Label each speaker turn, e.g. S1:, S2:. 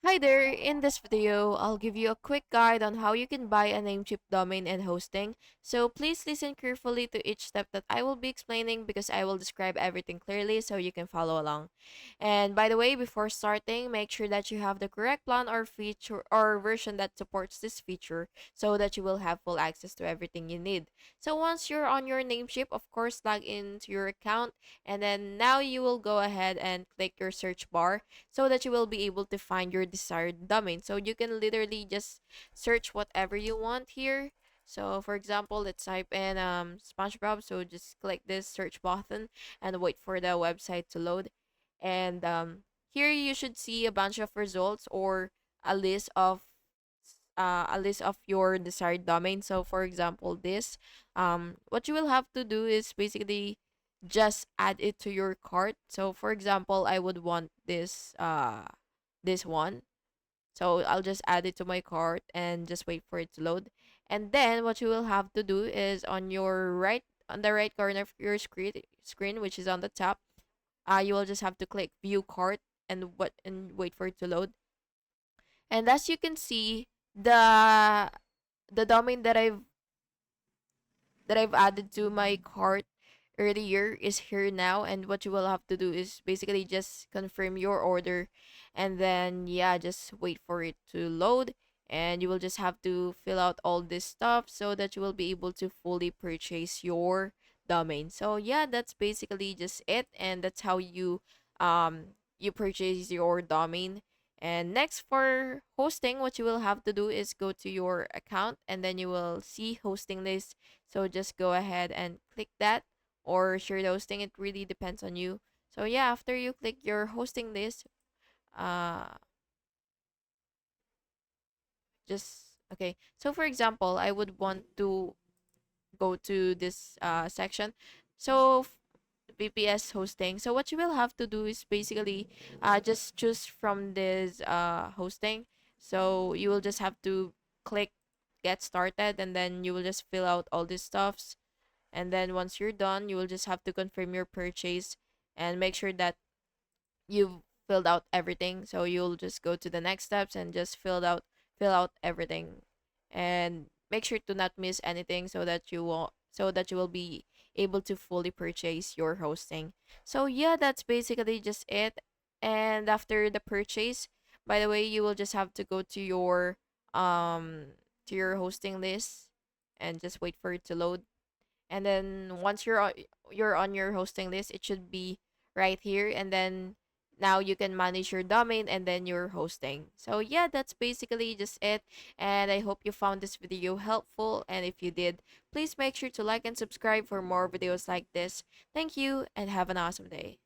S1: Hi there, in this video, I'll give you a quick guide on how you can buy a Namecheap domain and hosting. So please listen carefully to each step that I will be explaining because I will describe everything clearly so you can follow along. And by the way, before starting, make sure that you have the correct plan or feature or version that supports this feature so that you will have full access to everything you need. So once you're on your Namecheap, of course, log into your account and then now you will go ahead and click your search bar so that you will be able to find your desired domain. So you can literally just search whatever you want here. So for example, let's type in SpongeBob. So just click this search button and wait for the website to load. And here you should see a bunch of results or a list of your desired domain. So for example, this what you will have to do is basically just add it to your cart. So for example, I would want this one. So I'll just add it to my cart and just wait for it to load. And then what you will have to do is on the right corner of your screen, which is on the top, you will just have to click view cart and wait for it to load. And as you can see, the domain that I've added to my cart earlier is here now, and what you will have to do is basically just confirm your order and then yeah, just wait for it to load, and you will just have to fill out all this stuff so that you will be able to fully purchase your domain. So yeah, that's basically just it, and that's how you purchase your domain. And next, for hosting, what you will have to do is go to your account and then you will see hosting list. So just go ahead and click that or share the hosting. It really depends on you. So yeah, after you click your hosting list, uh, just okay. So for example, I would want to go to this section. So VPS hosting. So what you will have to do is basically just choose from this hosting. So you will just have to click get started and then you will just fill out all these stuffs, and then once you're done, you will just have to confirm your purchase and make sure that you've filled out everything. So you'll just go to the next steps and just fill out everything, and make sure to not miss anything so that you will be able to fully purchase your hosting. So yeah, that's basically just it. And after the purchase, by the way, you will just have to go to your hosting list and just wait for it to load. And then once you're on your hosting list, it should be right here, and then now you can manage your domain and then your hosting. So yeah, that's basically just it, and I hope you found this video helpful, and if you did, please make sure to like and subscribe for more videos like this. Thank you and have an awesome day.